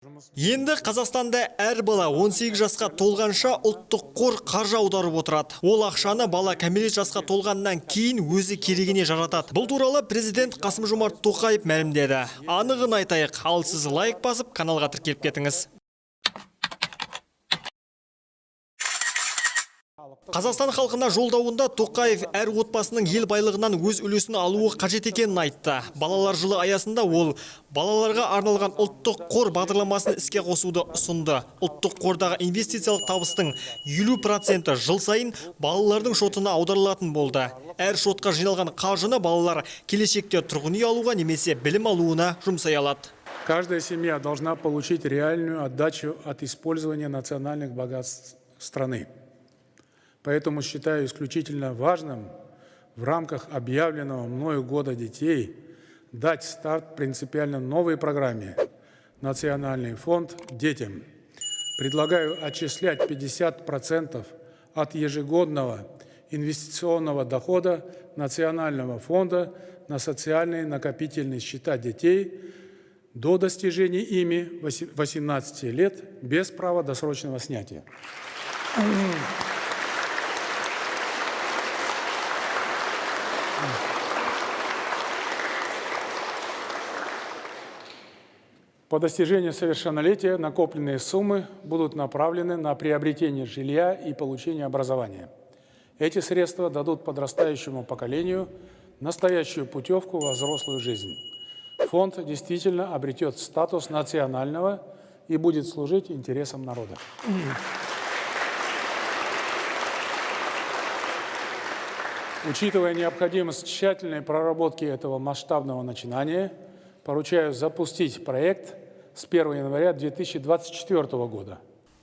Енді Қазақстанда әр бала 18 жасқа толғанша ұлттық қор қаржы аударып отырады. Ол ақшаны бала кәмелет жасқа толғаннан кейін өзі керегіне жаратады. Бұл туралы президент Қасым-Жомарт Тоқаев мәлімдеді. Анығын айтайық, ал сіз лайк басып, каналға тіркеліп кетіңіз. Қазақстан халқына жолдауында Тоқаев әр отбасының ел байлығынан өз үлесін алуы қажет екенін айтты. Балалар жылы аясында ол балаларға арналған ұлттық қор бағдарламасын іске қосуды ұсынды. Ұлттық қордағы инвестициялық табыстың 50% жыл сайын балалардың шотына аударылатын болды. Әр шотқа жиналған қаржыны балалар келешекте тұрғын үй алуға немесе білім алуына жұмсай алады. Каждая семья должна получить реальную отдачу от использования национальных богатств страны. Поэтому считаю исключительно важным в рамках объявленного мною года детей дать старт принципиально новой программе «Национальный фонд детям». Предлагаю отчислять 50% от ежегодного инвестиционного дохода Национального фонда на социальные накопительные счета детей до достижения ими 18 лет без права досрочного снятия. По достижению совершеннолетия накопленные суммы будут направлены на приобретение жилья и получение образования. Эти средства дадут подрастающему поколению настоящую путевку во взрослую жизнь. Фонд действительно обретет статус национального и будет служить интересам народа. Учитывая необходимость тщательной проработки этого масштабного начинания, поручаю запустить проект с 1 января 2024 года.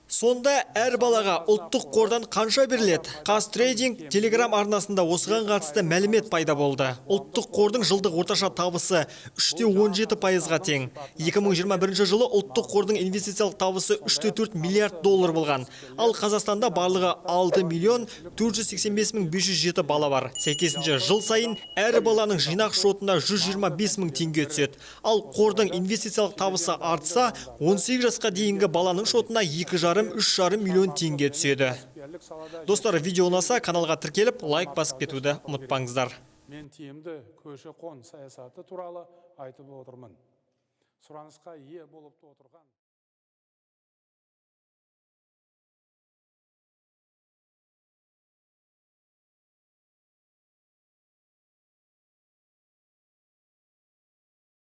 Сонда әр балаға ұлттық қордан қанша беріледі? Қазтрейдинг Телеграм арнасында осыған қатысты мәлімет пайда болды. Ұлттық қордың жылдық орташа табысы 3,17%-ға тең. 2021 жылы ұлттық қордың инвестициялық табысы 3,4 миллиард доллар болған. Ал Қазақстанда барлығы 6,485,507 бала бар. Сәйкесінше жыл сайын әр баланың жинақ шотына 125.000 теңге түседі. Ал қордың инвестициялық табысы артса, 18 жасқа дейінгі баланың шотына 2,5–3,5 миллион теңге түседі. Достар, видео ұнаса, каналға тіркеліп, лайк басып кетуді ұмытпаңыздар. Мен тиімді көші-қон саясаты туралы айтып отырмын. Сұранысқа ие болып отырған